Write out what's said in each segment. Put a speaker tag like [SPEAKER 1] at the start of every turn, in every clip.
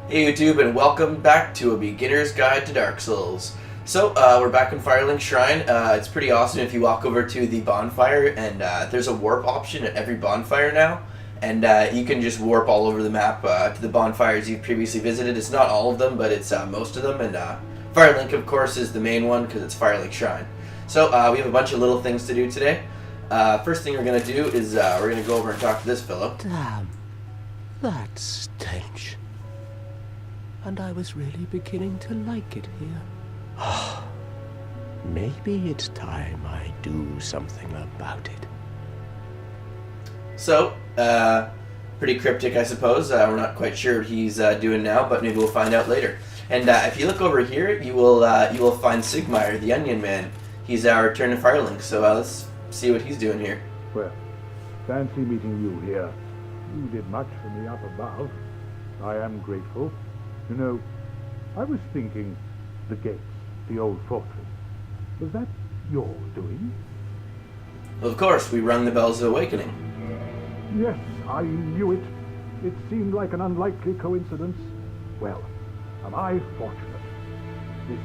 [SPEAKER 1] Hey YouTube, and welcome back to A Beginner's Guide to Dark Souls. So, we're back in Firelink Shrine. It's pretty awesome if you walk over to the bonfire, and there's a warp option at every bonfire now. And you can just warp all over the map to the bonfires you've previously visited. It's not all of them, but it's most of them. And Firelink, of course, is the main one because it's Firelink Shrine. So, we have a bunch of little things to do today. First thing we're going to do is we're going to go over and talk to this fellow.
[SPEAKER 2] Damn, that stench. And I was really beginning to like it here. Maybe it's time I do something about it.
[SPEAKER 1] So, pretty cryptic, I suppose. We're not quite sure what he's doing now, but maybe we'll find out later. And if you look over here, you will find Sigmire, the Onion Man. He's our return to Firelink, so let's see what he's doing here.
[SPEAKER 3] Well, fancy meeting you here. You did much for me up above. I am grateful. You know, I was thinking, the gates, the old fortress, was that your doing?
[SPEAKER 1] Well, of course, we rung the bells of awakening.
[SPEAKER 3] Yes, I knew it. It seemed like an unlikely coincidence. Well, am I fortunate? This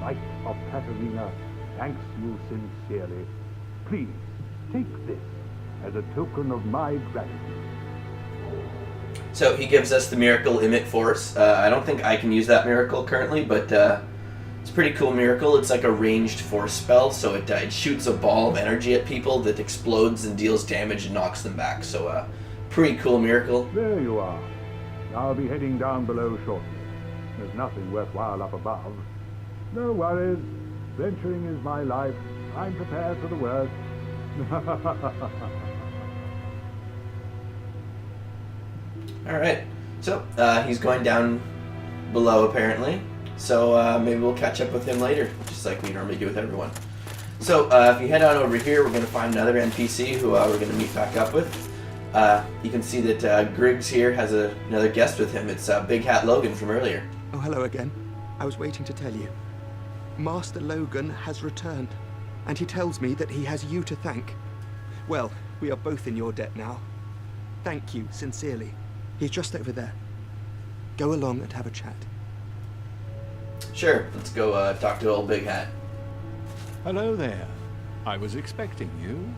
[SPEAKER 3] Knight of Katarina thanks you sincerely. Please, take this as a token of my gratitude.
[SPEAKER 1] So he gives us the miracle Emit Force. I don't think I can use that miracle currently, but it's a pretty cool miracle. It's like a ranged force spell, so it shoots a ball of energy at people that explodes and deals damage and knocks them back. So pretty cool miracle.
[SPEAKER 3] There you are. I'll be heading down below shortly. There's nothing worthwhile up above. No worries. Venturing is my life. I'm prepared for the worst.
[SPEAKER 1] Alright, so he's going down below apparently, so maybe we'll catch up with him later, just like we normally do with everyone. So if you head on over here, we're going to find another NPC who we're going to meet back up with. You can see that Griggs here has another guest with him. It's Big Hat Logan from earlier.
[SPEAKER 4] Oh, hello again. I was waiting to tell you. Master Logan has returned, and he tells me that he has you to thank. Well, we are both in your debt now. Thank you, sincerely. He's just over there. Go along and have a chat.
[SPEAKER 1] Sure, let's go talk to old Big Hat.
[SPEAKER 5] Hello there. I was expecting you.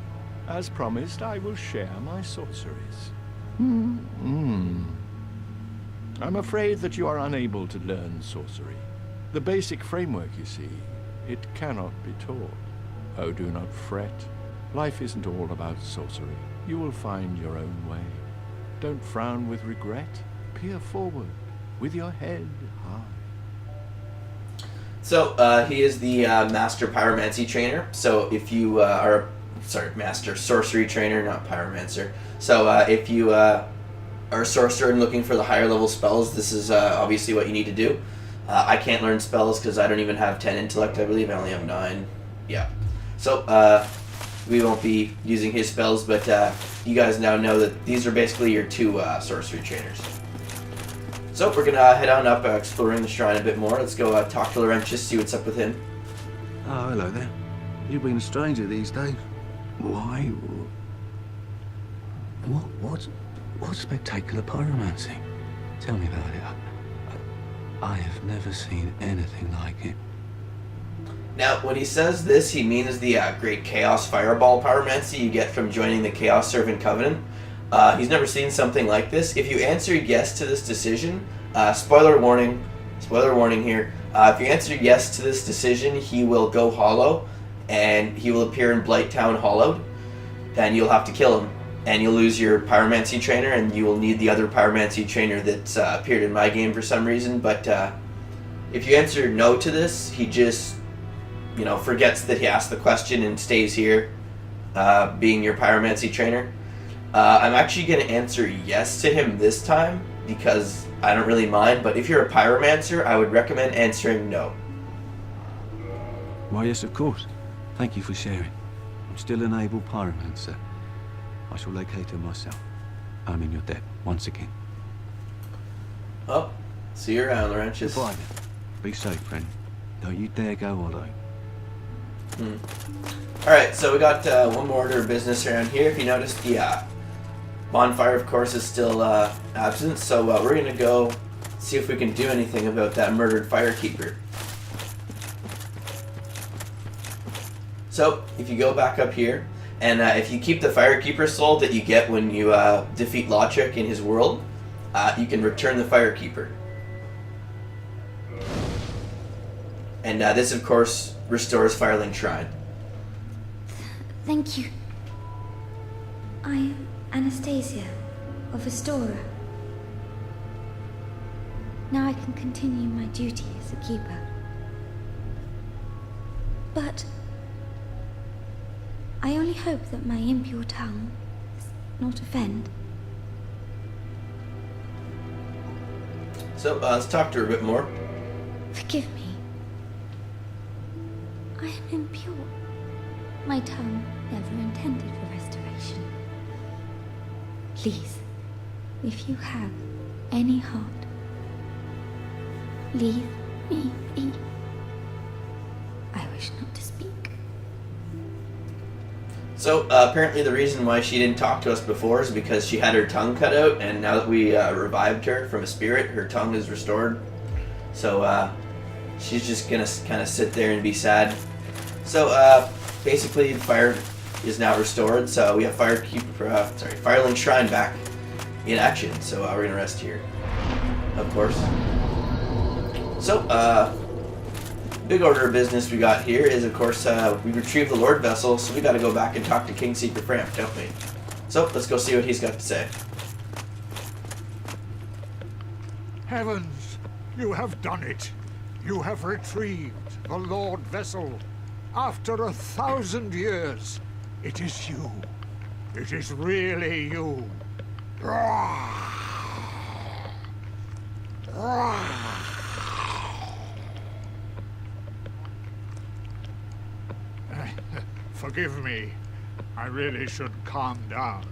[SPEAKER 5] As promised, I will share my sorceries. I'm afraid that you are unable to learn sorcery. The basic framework, you see, it cannot be taught. Oh, do not fret. Life isn't all about sorcery. You will find your own way. Don't frown with regret. Peer forward with your head high.
[SPEAKER 1] So he is the Master Pyromancy Trainer. So if you Master Sorcery Trainer, not Pyromancer. So if you are a sorcerer and looking for the higher level spells, this is obviously what you need to do. I can't learn spells because I don't even have 10 intellect, I believe. I only have 9. Yeah. So we won't be using his spells, but you guys now know that these are basically your two sorcery trainers. So we're going to head on up exploring the shrine a bit more. Let's go talk to Laurentius, see what's up with him.
[SPEAKER 6] Oh, hello there. You've been a stranger these days. Why? What spectacular pyromancy? Tell me about it. I have never seen anything like it.
[SPEAKER 1] Now, when he says this, he means the Great Chaos Fireball Pyromancy you get from joining the Chaos Servant Covenant. He's never seen something like this. If you answer yes to this decision, spoiler warning here, if you answer yes to this decision, he will go hollow, and he will appear in Blighttown Hollowed, and you'll have to kill him. And you'll lose your Pyromancy Trainer, and you will need the other Pyromancy Trainer that's appeared in my game for some reason, but if you answer no to this, he just forgets that he asked the question and stays here, being your Pyromancy Trainer. I'm actually going to answer yes to him this time, because I don't really mind, but if you're a Pyromancer, I would recommend answering no.
[SPEAKER 6] Why, yes, of course. Thank you for sharing. I'm still an able pyromancer. I shall locate her myself. I'm in your debt, once again.
[SPEAKER 1] Oh, see you around, Laurentius.
[SPEAKER 6] Goodbye then. Be safe, friend. Don't you dare go hollow.
[SPEAKER 1] Alright, so we got one more order of business around here. If you notice, the bonfire, of course, is still absent, so we're going to go see if we can do anything about that murdered Firekeeper. So, if you go back up here, and if you keep the Firekeeper soul that you get when you defeat Lotric in his world, you can return the Firekeeper. And this, of course, restores Firelink Shrine.
[SPEAKER 7] Thank you. I am Anastasia of Astora. Now I can continue my duty as a keeper. But I only hope that my impure tongue does not offend.
[SPEAKER 1] So, let's talk to her a bit more.
[SPEAKER 7] Forgive me. I am impure. My tongue never intended for restoration. Please, if you have any heart, leave me be. I wish not to speak.
[SPEAKER 1] So, apparently the reason why she didn't talk to us before is because she had her tongue cut out, and now that we revived her from a spirit, her tongue is restored. So, she's just gonna kind of sit there and be sad. So, basically, the fire is now restored, so we have Firelink Shrine back in action, so we're gonna rest here, of course. So, big order of business we got here is, of course, we retrieved the Lordvessel, so we gotta go back and talk to Kingseeker Framp, don't we? So, let's go see what he's got to say.
[SPEAKER 3] Heavens, you have done it. You have retrieved the Lordvessel. After 1,000 years, it is you. It is really you. Forgive me. I really should calm down.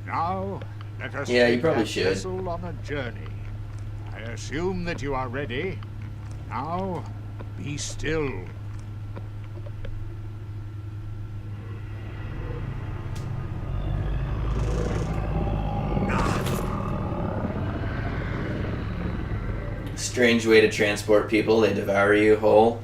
[SPEAKER 3] Now, let us
[SPEAKER 1] Yeah, you
[SPEAKER 3] take
[SPEAKER 1] probably
[SPEAKER 3] that
[SPEAKER 1] should.
[SPEAKER 3] vessel on a journey. I assume that you are ready. Now, be still.
[SPEAKER 1] Strange way to transport people, they devour you whole.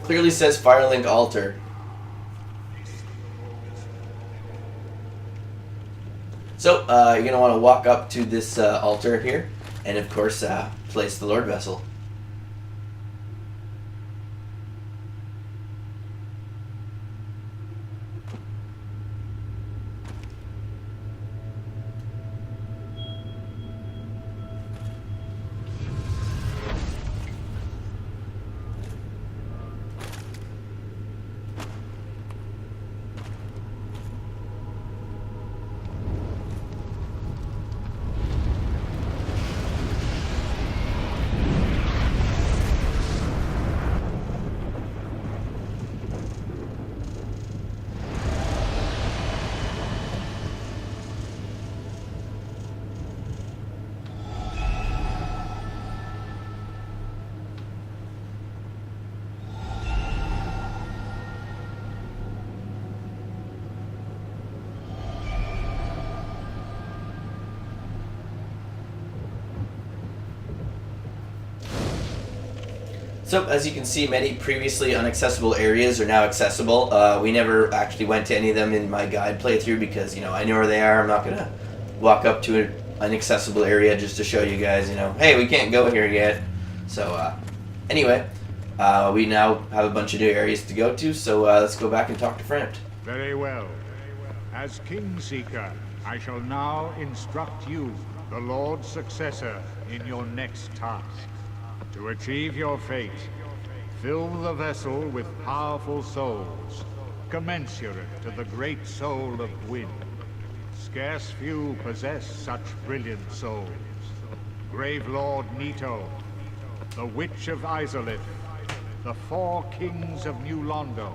[SPEAKER 1] Clearly says Firelink altar. So, you're going to want to walk up to this altar here, and of course, place the Lordvessel. So, as you can see, many previously inaccessible areas are now accessible. We never actually went to any of them in my guide playthrough because, I know where they are. I'm not going to walk up to an inaccessible area just to show you guys, hey, we can't go here yet. So, anyway, we now have a bunch of new areas to go to, so let's go back and talk to Frampt.
[SPEAKER 3] Very well. As Kingseeker, I shall now instruct you, the Lord's successor, in your next task. To achieve your fate, fill the vessel with powerful souls, commensurate to the great soul of Gwyn. Scarce few possess such brilliant souls. Grave Lord Nito,
[SPEAKER 8] the Witch of Isolith, the 4 kings of New Londo,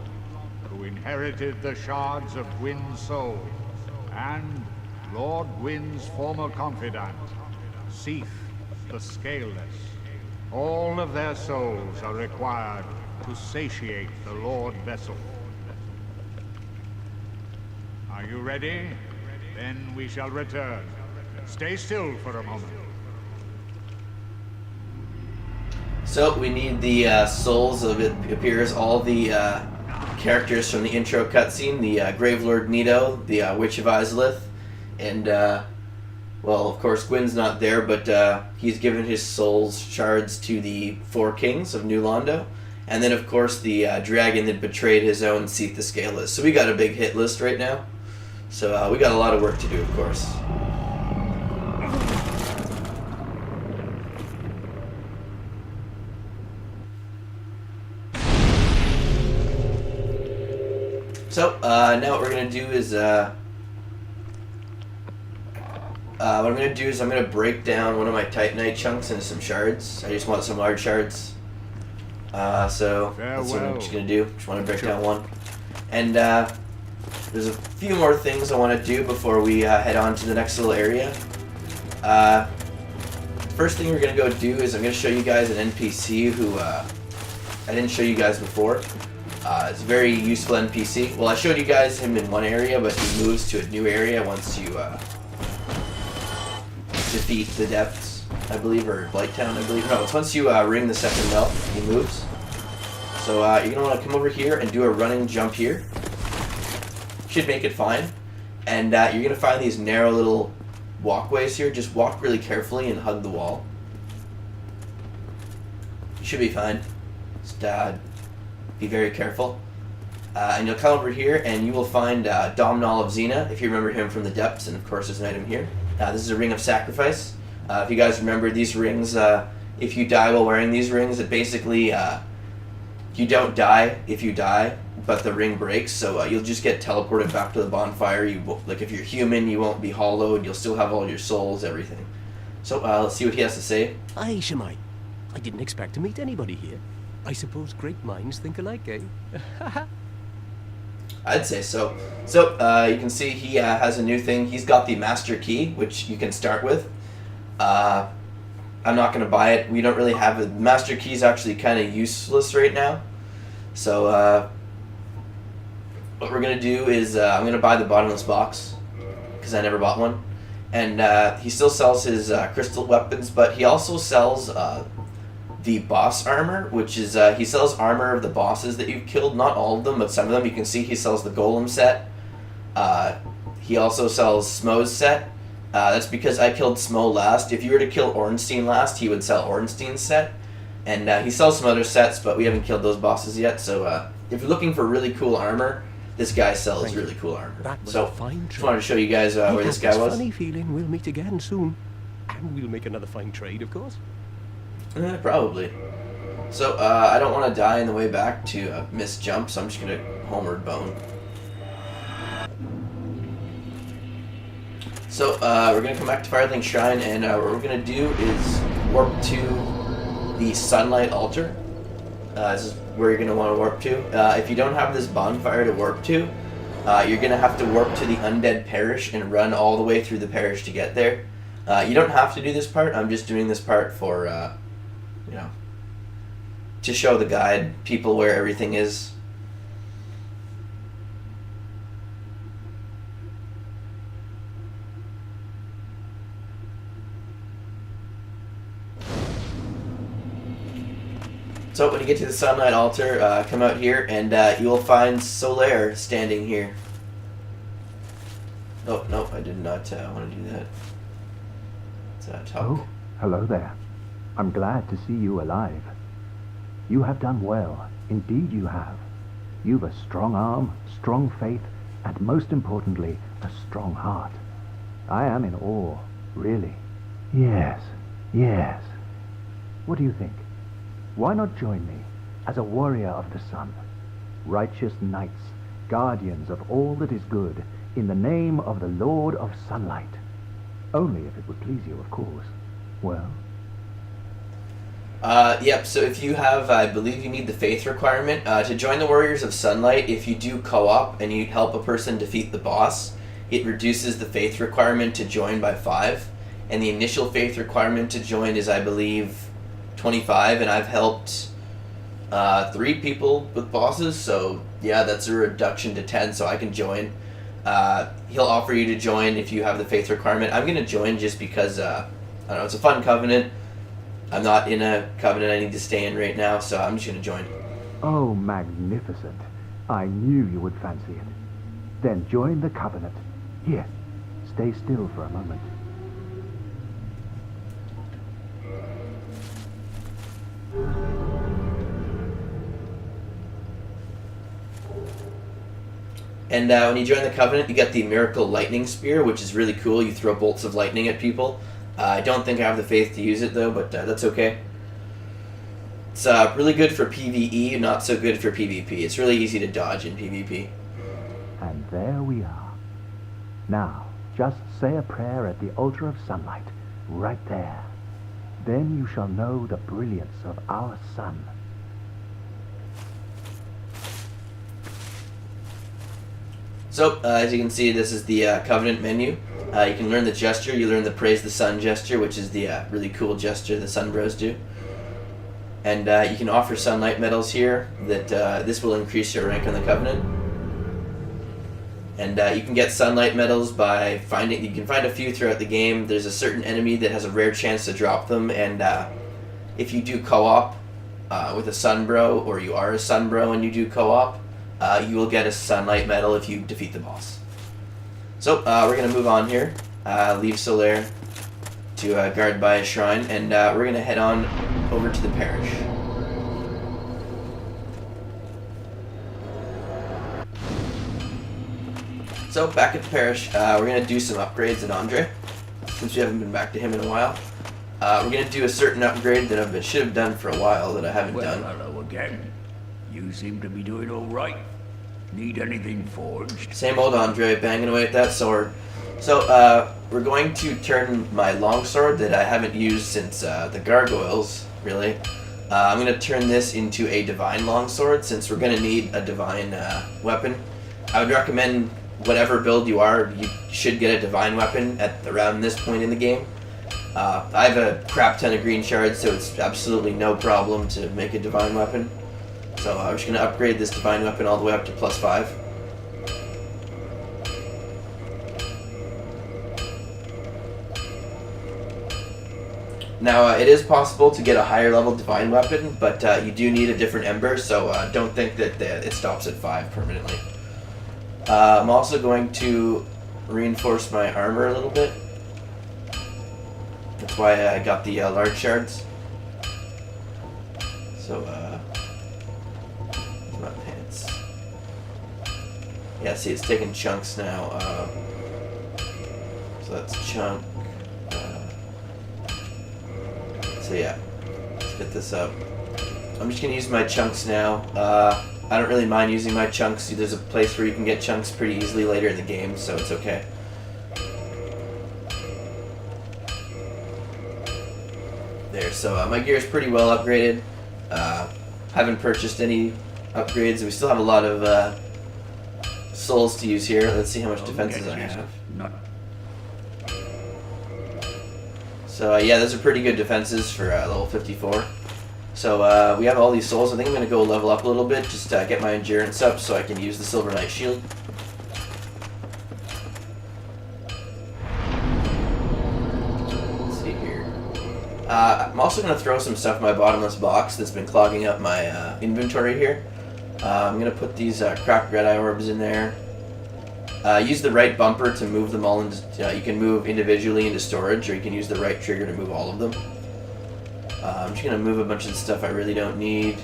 [SPEAKER 8] who inherited the shards of Gwyn's soul, and Lord Gwyn's former confidant, Seath the Scaleless. All of their souls are required to satiate the Lordvessel. Are you ready? Then we shall return. Stay still for a moment.
[SPEAKER 1] So we need the souls of, it appears, all the characters from the intro cutscene, the Gravelord Nito, the Witch of Isolith, and, well, of course, Gwyn's not there, but he's given his soul's shards to the 4 kings of New Londo, and then, of course, the dragon that betrayed his own Seath the Scaleless. So we got a big hit list right now. So we got a lot of work to do, of course. So now what we're gonna do is I'm gonna break down one of my Titanite chunks into some shards. I just want some large shards. So that's what I'm just gonna do. Just want to break down one. And there's a few more things I want to do before we head on to the next little area. First thing we're gonna go do is I'm gonna show you guys an NPC who I didn't show you guys before. It's a very useful NPC. Well, I showed you guys him in one area, but he moves to a new area once you defeat the Depths, I believe, or Blighttown, I believe. No, it's once you ring the second bell, he moves. So you're going to want to come over here and do a running jump here. Should make it fine. And you're going to find these narrow little walkways here. Just walk really carefully and hug the wall. You should be fine. Just be very careful. And you'll come over here and you will find Domhnall of Zena, if you remember him from the Depths, and of course there's an item here. This is a ring of sacrifice. If you guys remember these rings, if you die while wearing these rings, it basically, you don't die if you die, but the ring breaks, so you'll just get teleported back to the bonfire. Like if you're human, you won't be hollowed, you'll still have all your souls, everything. So let's see what he has to say.
[SPEAKER 2] Aye, Shemai. I didn't expect to meet anybody here. I suppose great minds think alike, eh?
[SPEAKER 1] I'd say so. So, you can see he has a new thing. He's got the Master Key, which you can start with. I'm not going to buy it. We don't really have it. Master Key is actually kind of useless right now. So, what we're going to do is I'm going to buy the bottomless box, because I never bought one. And he still sells his crystal weapons, but he also sells the boss armor, which is, he sells armor of the bosses that you've killed. Not all of them, but some of them. You can see he sells the Golem set. He also sells Smo's set. That's because I killed Smo last. If you were to kill Ornstein last, he would sell Ornstein's set. And he sells some other sets, but we haven't killed those bosses yet. So if you're looking for really cool armor, this guy sells really cool armor.
[SPEAKER 2] That was
[SPEAKER 1] so
[SPEAKER 2] a fine
[SPEAKER 1] just wanted to show you guys where this guy was.
[SPEAKER 2] Funny feeling we'll meet again soon. And we'll make another fine trade, of course.
[SPEAKER 1] Probably. So, I don't want to die on the way back to miss jump, so I'm just going to homeward bone. So, we're going to come back to Firelink Shrine, and what we're going to do is warp to the Sunlight Altar. This is where you're going to want to warp to. If you don't have this bonfire to warp to, you're going to have to warp to the Undead Parish and run all the way through the parish to get there. You don't have to do this part. I'm just doing this part for, you know, to show the guide people where everything is. So when you get to the Sunlight Altar, come out here and you will find Solaire standing here. Oh, no, I did not want to do that. Talk.
[SPEAKER 3] Oh, hello there. I'm glad to see you alive. You have done well. Indeed you have. You've a strong arm, strong faith, and most importantly, a strong heart. I am in awe, really. Yes, yes. What do you think? Why not join me as a warrior of the sun? Righteous knights, guardians of all that is good, in the name of the Lord of Sunlight. Only if it would please you, of course. Well?
[SPEAKER 1] Yep, so if you have, I believe you need the faith requirement. To join the Warriors of Sunlight, if you do co-op and you help a person defeat the boss, it reduces the faith requirement to join by 5. And the initial faith requirement to join is, I believe, 25, and I've helped 3 people with bosses, so yeah, that's a reduction to 10, so I can join. He'll offer you to join if you have the faith requirement. I'm going to join just because, I don't know, it's a fun covenant. I'm not in a covenant I need to stay in right now, so I'm just going to join.
[SPEAKER 3] Oh, magnificent. I knew you would fancy it. Then join the Covenant. Here, stay still for a moment.
[SPEAKER 1] And when you join the Covenant, you get the Miracle Lightning Spear, which is really cool. You throw bolts of lightning at people. I don't think I have the faith to use it, though, but that's okay. It's really good for PvE, not so good for PvP. It's really easy to dodge in PvP.
[SPEAKER 3] And there we are. Now, just say a prayer at the altar of sunlight, right there. Then you shall know the brilliance of our sun.
[SPEAKER 1] So, as you can see, this is the Covenant menu. You can learn the gesture. You learn the Praise the Sun gesture, which is the really cool gesture the Sun Bros do. And you can offer sunlight medals here. That this will increase your rank on the Covenant. And you can get sunlight medals by finding. You can find a few throughout the game. There's a certain enemy that has a rare chance to drop them, and if you do co-op with a Sun Bro, or you are a Sun Bro and you do co-op, you will get a sunlight medal if you defeat the boss. So we're gonna move on here. Leave Solaire to guard by a shrine, and we're gonna head on over to the parish. So back at the parish, we're gonna do some upgrades at Andre, since we haven't been back to him in a while. We're gonna do a certain upgrade that I should have done for a while that I haven't done.
[SPEAKER 2] Hello again. You seem to be doing all right. Need anything forged?
[SPEAKER 1] Same old Andre, banging away at that sword. So, we're going to turn my longsword that I haven't used since the gargoyles, really. I'm going to turn this into a divine longsword, since we're going to need a divine weapon. I would recommend whatever build you are, you should get a divine weapon at around this point in the game. I have a crap ton of green shards, so it's absolutely no problem to make a divine weapon. So I'm just going to upgrade this divine weapon all the way up to +5. Now, it is possible to get a higher level divine weapon, but you do need a different ember, so don't think that it stops at 5 permanently. I'm also going to reinforce my armor a little bit. That's why I got the large shards. So, my pants. Yeah, see, it's taking chunks now. So that's chunk. So yeah, let's get this up. I'm just gonna use my chunks now. I don't really mind using my chunks. There's a place where you can get chunks pretty easily later in the game, so it's okay. There, so my gear is pretty well upgraded. Haven't purchased any upgrades. We still have a lot of souls to use here. Let's see how much defenses I have. So yeah, those are pretty good defenses for level 54. So we have all these souls. I think I'm going to go level up a little bit, just to get my endurance up so I can use the Silver Knight Shield. Let's see here. I'm also going to throw some stuff in my bottomless box that's been clogging up my inventory here. I'm going to put these cracked red eye orbs in there. Use the right bumper to move them all into, you can move individually into storage, or you can use the right trigger to move all of them. I'm just going to move a bunch of stuff I really don't need.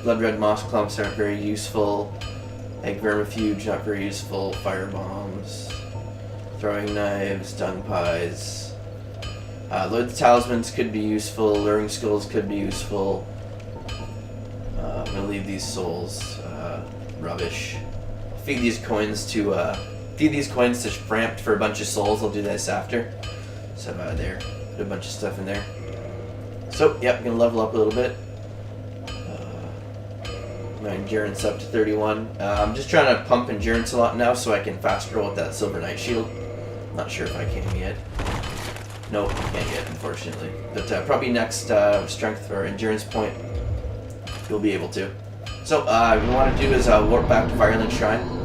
[SPEAKER 1] Blood red moss clumps aren't very useful. Egg vermifuge, not very useful. Fire bombs. Throwing knives, dung pies. Lord's talismans could be useful. Luring skulls could be useful. I'm going to leave these souls. Rubbish. Feed these coins to Frampt for a bunch of souls. I'll do this after. So there, put a bunch of stuff in there. So, yep, I'm gonna level up a little bit. My endurance up to 31. I'm just trying to pump endurance a lot now so I can fast roll with that Silver Knight shield. Not sure if I can yet. Nope, can't yet, unfortunately. But probably next strength or endurance point, you'll be able to. So, what we want to do is warp back to Firelink Shrine.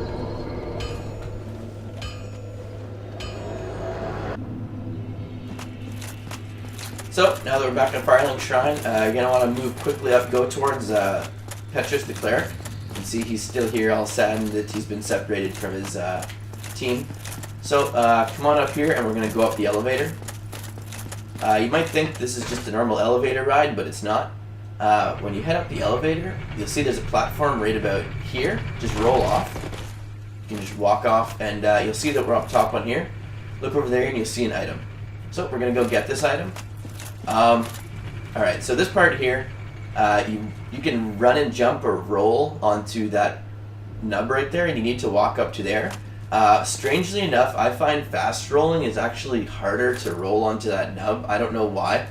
[SPEAKER 1] So, now that we're back at Firelink Shrine, you're going to want to move quickly up, go towards Petrus the Cleric. You can see he's still here, all saddened that he's been separated from his team. So, come on up here and we're going to go up the elevator. You might think this is just a normal elevator ride, but it's not. When you head up the elevator, you'll see there's a platform right about here. Just roll off. You can just walk off, and you'll see that we're up top on here. Look over there and you'll see an item. So, we're going to go get this item. Alright, so this part here, you can run and jump or roll onto that nub right there, and you need to walk up to there. Strangely enough, I find fast rolling is actually harder to roll onto that nub. I don't know why.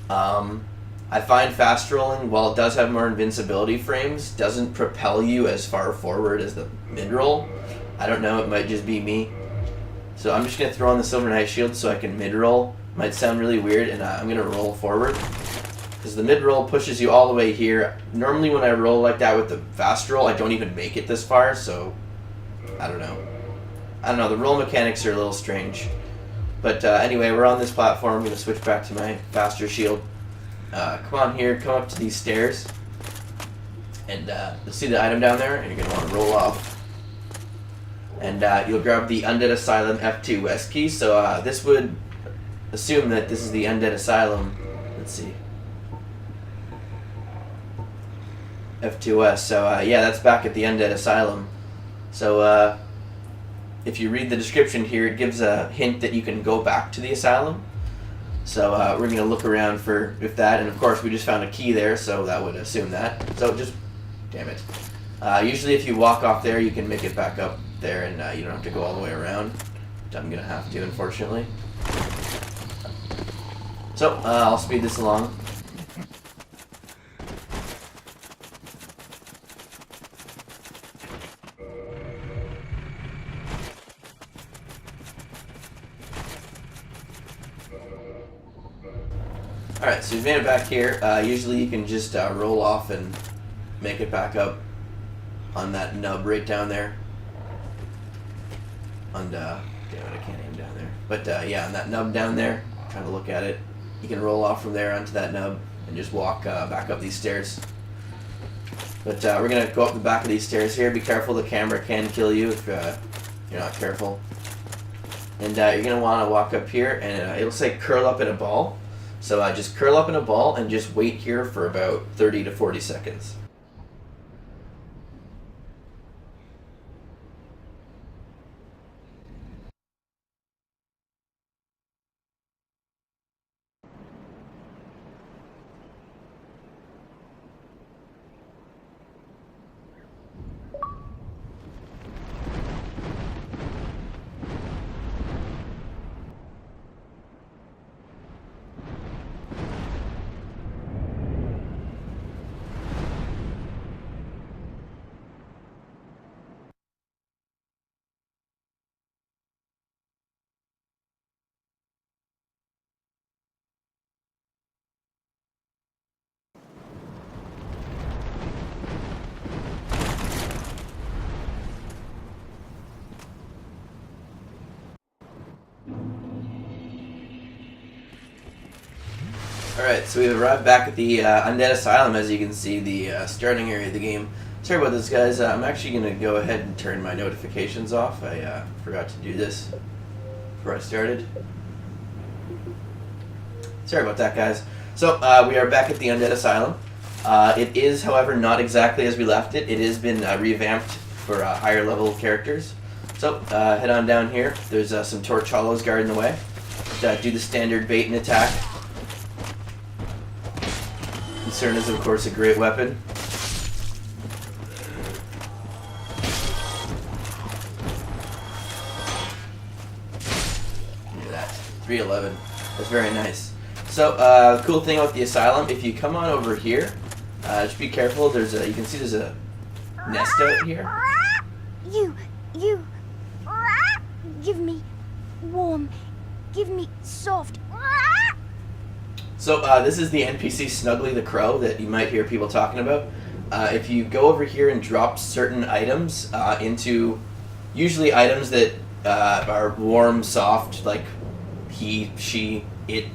[SPEAKER 1] I find fast rolling, while it does have more invincibility frames, doesn't propel you as far forward as the mid-roll. I don't know, it might just be me. So I'm just going to throw on the Silver Knight shield so I can mid-roll. Might sound really weird, and I'm going to roll forward. Because the mid-roll pushes you all the way here. Normally when I roll like that with the fast roll, I don't even make it this far, so I don't know. The roll mechanics are a little strange. But anyway, we're on this platform. I'm going to switch back to my faster shield. Come on here, come up to these stairs. And you'll see the item down there, and you're going to want to roll off. And you'll grab the Undead Asylum F2 West key. So this would assume that this is the Undead Asylum. Let's see. F2S. So yeah, that's back at the Undead Asylum. So if you read the description here, it gives a hint that you can go back to the Asylum. So we're going to look around for if that, and of course we just found a key there, so that would assume that. So just, damn it. Usually if you walk off there, you can make it back up there, and you don't have to go all the way around. Which I'm going to have to, unfortunately. So I'll speed this along. Alright, so we've made it back here. Usually you can just roll off and make it back up on that nub right down there. And, damn it, I can't aim down there. But yeah, on that nub down there, I'm trying to look at it. You can roll off from there onto that nub and just walk back up these stairs. But we're going to go up the back of these stairs here. Be careful, the camera can kill you if you're not careful. And you're going to want to walk up here, and it'll say curl up in a ball. So just curl up in a ball and just wait here for about 30 to 40 seconds. Alright, so we've arrived back at the Undead Asylum, as you can see, the starting area of the game. Sorry about this, guys. I'm actually going to go ahead and turn my notifications off. I forgot to do this before I started. Sorry about that, guys. So, we are back at the Undead Asylum. It is, however, not exactly as we left it. It has been revamped for higher level characters. So, head on down here. There's some Torch Hollows guarding the way. Do the standard bait and attack. Concern is, of course, a great weapon. Look at that. 311. That's very nice. So, cool thing about the Asylum, if you come on over here, just be careful, you can see there's a nest out here.
[SPEAKER 7] You, give me warm, give me soft.
[SPEAKER 1] So, this is the NPC Snuggly the Crow that you might hear people talking about. If you go over here and drop certain items into, usually items that are warm, soft, like he, she, it,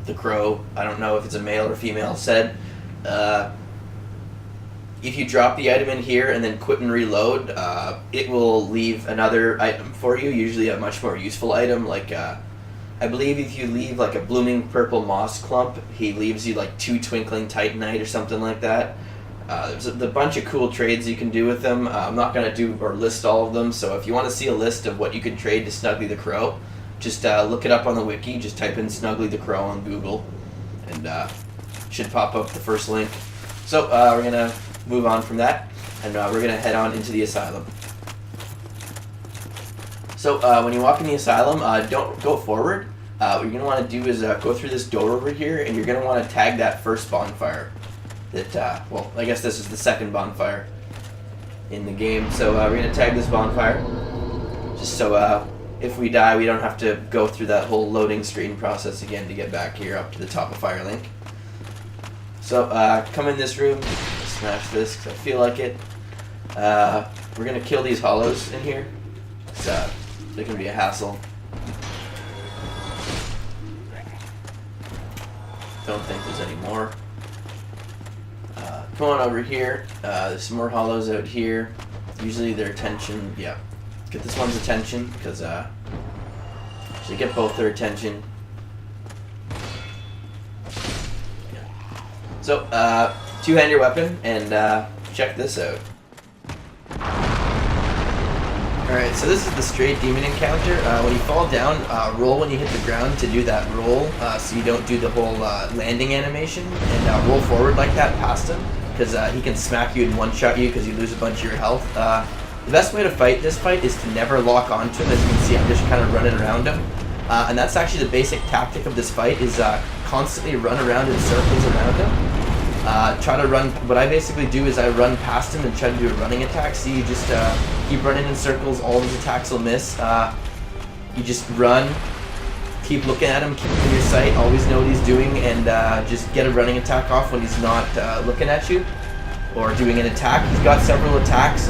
[SPEAKER 1] the crow, I don't know if it's a male or female, said, if you drop the item in here and then quit and reload, it will leave another item for you, usually a much more useful item, like, I believe if you leave like a blooming purple moss clump, he leaves you like 2 twinkling titanite or something like that. There's a bunch of cool trades you can do with them. I'm not going to do or list all of them, so if you want to see a list of what you can trade to Snuggly the Crow, just look it up on the wiki, just type in Snuggly the Crow on Google, and should pop up the first link. So we're going to move on from that, and we're going to head on into the Asylum. So when you walk in the Asylum, don't go forward. What you're going to want to do is go through this door over here, and you're going to want to tag that first bonfire. That, well, I guess this is the second bonfire in the game. So we're going to tag this bonfire, just so if we die, we don't have to go through that whole loading screen process again to get back here up to the top of Firelink. So come in this room, smash this because I feel like it. We're going to kill these hollows in here. They can be a hassle. Don't think there's any more. Come on over here. There's some more hollows out here. Usually their attention, yeah. Get this one's attention, because so get both their attention. Yeah. So, two-hand your weapon, and check this out. Alright, so this is the Stray Demon encounter. When you fall down, roll when you hit the ground to do that roll, so you don't do the whole landing animation, and roll forward like that past him, because he can smack you and one-shot you because you lose a bunch of your health. The best way to fight this fight is to never lock onto him. As you can see, I'm just kind of running around him. And that's actually the basic tactic of this fight, is constantly run around in circles around him. Try to run, what I basically do is I run past him and try to do a running attack. So you just keep running in circles, all of his attacks will miss. You just run, keep looking at him, keep him in your sight, always know what he's doing, and just get a running attack off when he's not looking at you or doing an attack. He's got several attacks.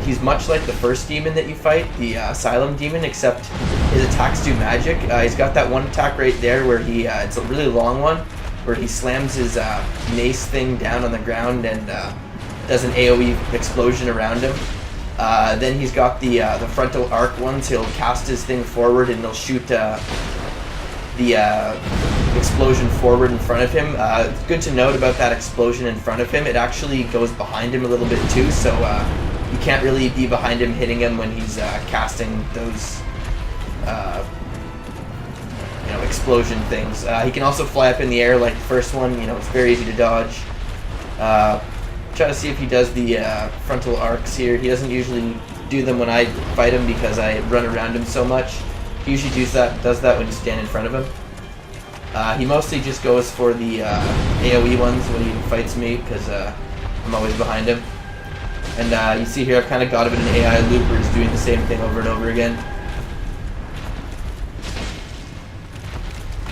[SPEAKER 1] He's much like the first demon that you fight, the Asylum demon, except his attacks do magic. He's got that one attack right there where it's a really long one, where he slams his mace thing down on the ground and does an AoE explosion around him. Then he's got the frontal arc ones. He'll cast his thing forward and he'll shoot the explosion forward in front of him. It's good to note about that explosion in front of him. It actually goes behind him a little bit too, so you can't really be behind him hitting him when he's casting those explosion things. He can also fly up in the air like the first one. It's very easy to dodge. Try to see if he does the frontal arcs here. He doesn't usually do them when I fight him because I run around him so much. He usually does that when you stand in front of him. He mostly just goes for the AoE ones when he fights me because I'm always behind him. And you see here I've kind of got him in an AI loop where he's doing the same thing over and over again.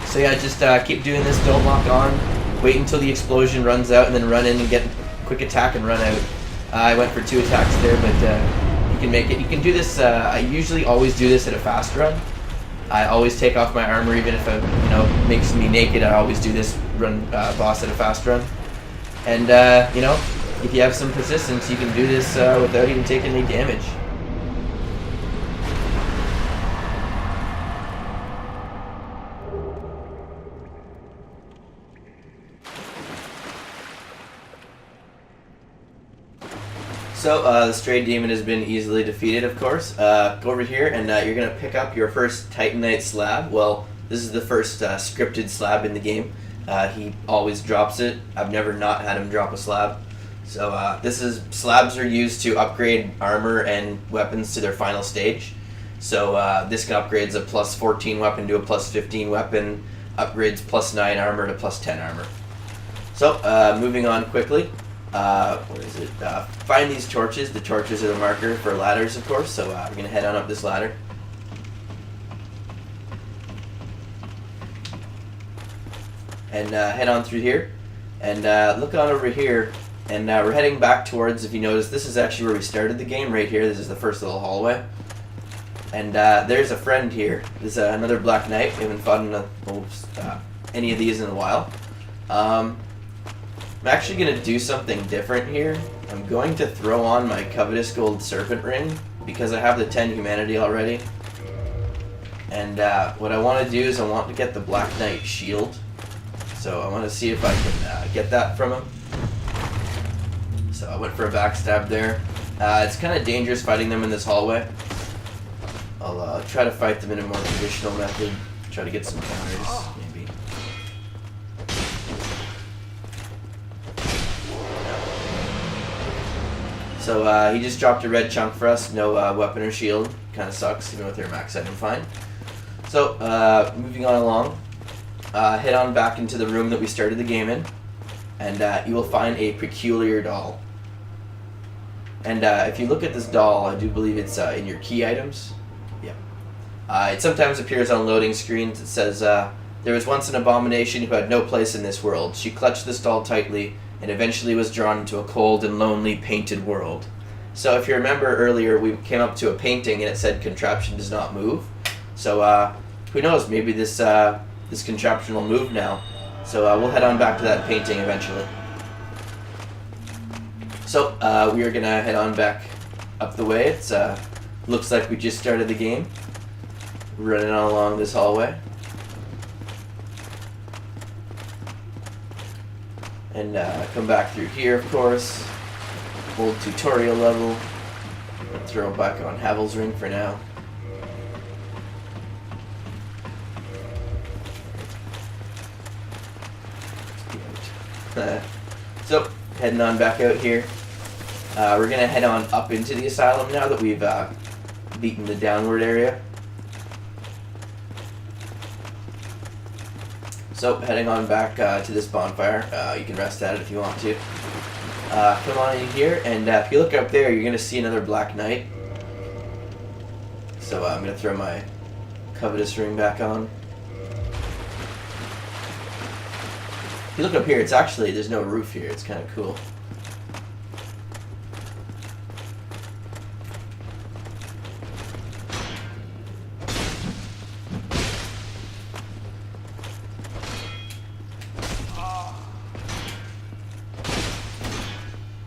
[SPEAKER 1] So yeah, just keep doing this, don't lock on, wait until the explosion runs out and then run in and get a quick attack and run out. I went for 2 attacks there, but you can make it. You can do this, I usually always do this at a fast run. I always take off my armor even if it makes me naked. I always do this run boss at a fast run. And if you have some persistence, you can do this without even taking any damage. So, the Stray Demon has been easily defeated, of course. Go over here, and you're going to pick up your first Titanite slab. Well, this is the first scripted slab in the game. He always drops it. I've never not had him drop a slab. So, slabs are used to upgrade armor and weapons to their final stage. So, this can upgrade a plus 14 weapon to a plus 15 weapon. upgrades +9 armor to +10 armor. So, moving on quickly. What is it? Find these torches. The torches are the marker for ladders, of course, so we're going to head on up this ladder. And head on through here. And look on over here. And we're heading back towards, if you notice, this is actually where we started the game, right here. This is the first little hallway. And there's a friend here. There's another Black Knight. We haven't fought any of these in a while. I'm actually going to do something different here. I'm going to throw on my Covetous Gold Serpent Ring, because I have the 10 humanity already. And what I want to do is I want to get the Black Knight shield. So I want to see if I can get that from him. So I went for a backstab there. It's kind of dangerous fighting them in this hallway. I'll try to fight them in a more traditional method. Try to get some counters, maybe. So he just dropped a red chunk for us. No weapon or shield. Kind of sucks, even with their max item fine. So moving on along. Head on back into the room that we started the game in. And you will find a peculiar doll. And if you look at this doll, I do believe it's in your key items. Yeah. It sometimes appears on loading screens. It says, there was once an abomination who had no place in this world. She clutched this doll tightly and eventually was drawn into a cold and lonely painted world. So if you remember earlier, we came up to a painting and it said contraption does not move. So who knows, maybe this this contraption will move now. So we'll head on back to that painting eventually. So we are gonna head on back up the way. It's looks like we just started the game. Running on along this hallway. And come back through here, of course. Old tutorial level. Throw back on Havel's Ring for now. So, heading on back out here. We're going to head on up into the Asylum now that we've beaten the downward area. So, heading on back to this bonfire. You can rest at it if you want to. Come on in here, and if you look up there, you're going to see another Black Knight. So, I'm going to throw my Covetous Ring back on. If you look up here, it's actually, there's no roof here. It's kind of cool.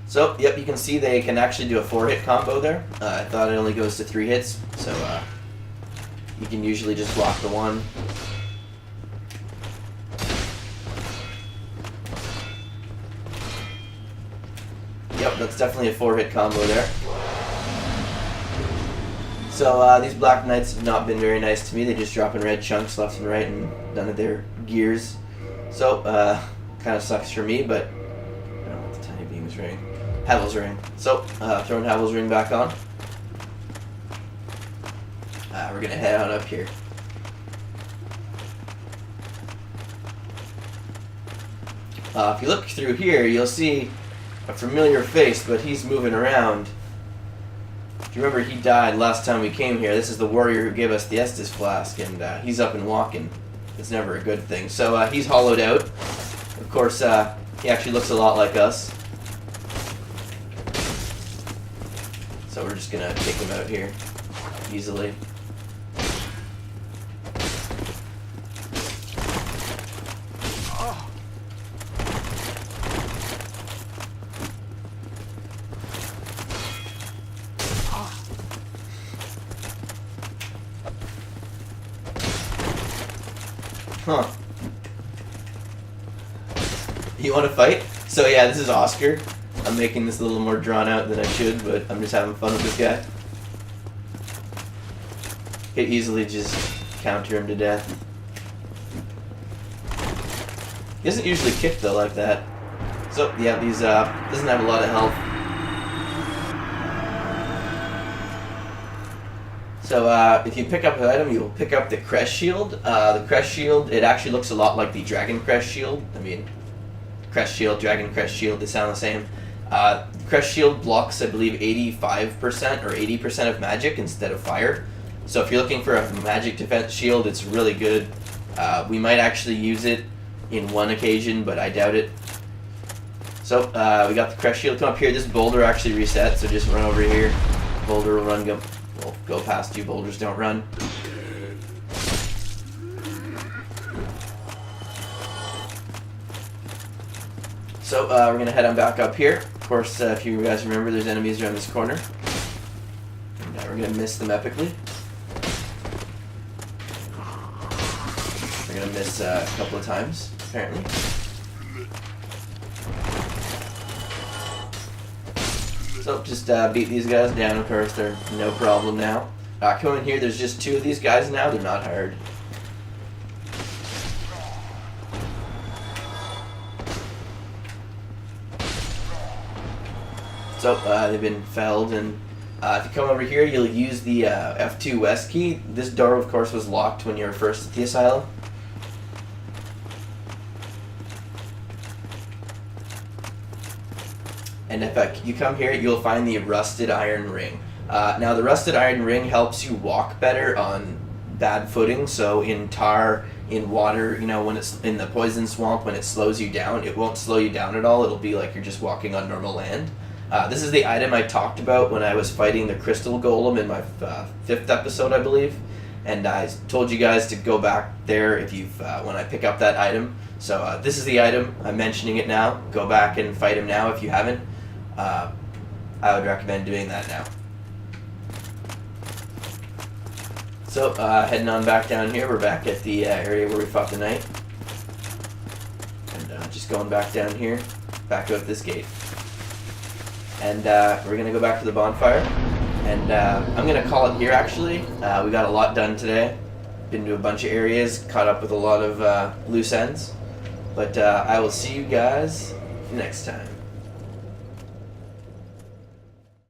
[SPEAKER 1] So, yep, you can see they can actually do a 4-hit combo there. I thought it only goes to 3 hits, so you can usually just block the one. Yep, that's definitely a 4-hit combo there. So these Black Knights have not been very nice to me. They just drop in red chunks left and right and none of their gears. So, kind of sucks for me, but I don't know what the tiny beam's ring. Havel's Ring. So, throwing Havel's Ring back on. We're going to head on up here. If you look through here, you'll see a familiar face, but he's moving around. If you remember, he died last time we came here. This is the warrior who gave us the Estus Flask, and he's up and walking. It's never a good thing. So he's hollowed out. Of course, he actually looks a lot like us. So we're just going to take him out here easily. Huh. You want to fight? So yeah, this is Oscar. I'm making this a little more drawn out than I should, but I'm just having fun with this guy. Could easily just counter him to death. He doesn't usually kick though like that. So yeah, these doesn't have a lot of health. So if you pick up an item, you'll pick up the Crest Shield. The Crest Shield, it actually looks a lot like the Dragon Crest Shield. I mean, Crest Shield, Dragon Crest Shield, they sound the same. Crest Shield blocks, I believe, 85% or 80% of magic instead of fire. So if you're looking for a magic defense shield, it's really good. We might actually use it in one occasion, but I doubt it. So we got the Crest Shield. Come up here. This boulder actually resets, so just run over here. Boulder will run. We'll go past you. Boulders don't run. So we're gonna head on back up here. Of course, if you guys remember, there's enemies around this corner. And we're gonna miss them epically. We're gonna miss a couple of times, apparently. So just beat these guys down. Of course, they're no problem now. Come in here. There's just 2 of these guys now. They're not hard. So they've been felled, and if you come over here, you'll use the F2 West key. This door, of course, was locked when you were first at the Asylum. And if you come here, you'll find the Rusted Iron Ring. Now, the Rusted Iron Ring helps you walk better on bad footing. So in tar, in water, you know, when it's in the poison swamp, when it slows you down, it won't slow you down at all. It'll be like you're just walking on normal land. This is the item I talked about when I was fighting the Crystal Golem in my 5th episode, I believe. And I told you guys to go back there if you've when I pick up that item. So this is the item. I'm mentioning it now. Go back and fight him now if you haven't. I would recommend doing that now. So, heading on back down here, we're back at the area where we fought the knight. And just going back down here, back out this gate. And we're going to go back to the bonfire. And I'm going to call it here, actually. We got a lot done today. Been to a bunch of areas, caught up with a lot of loose ends. But I will see you guys next time.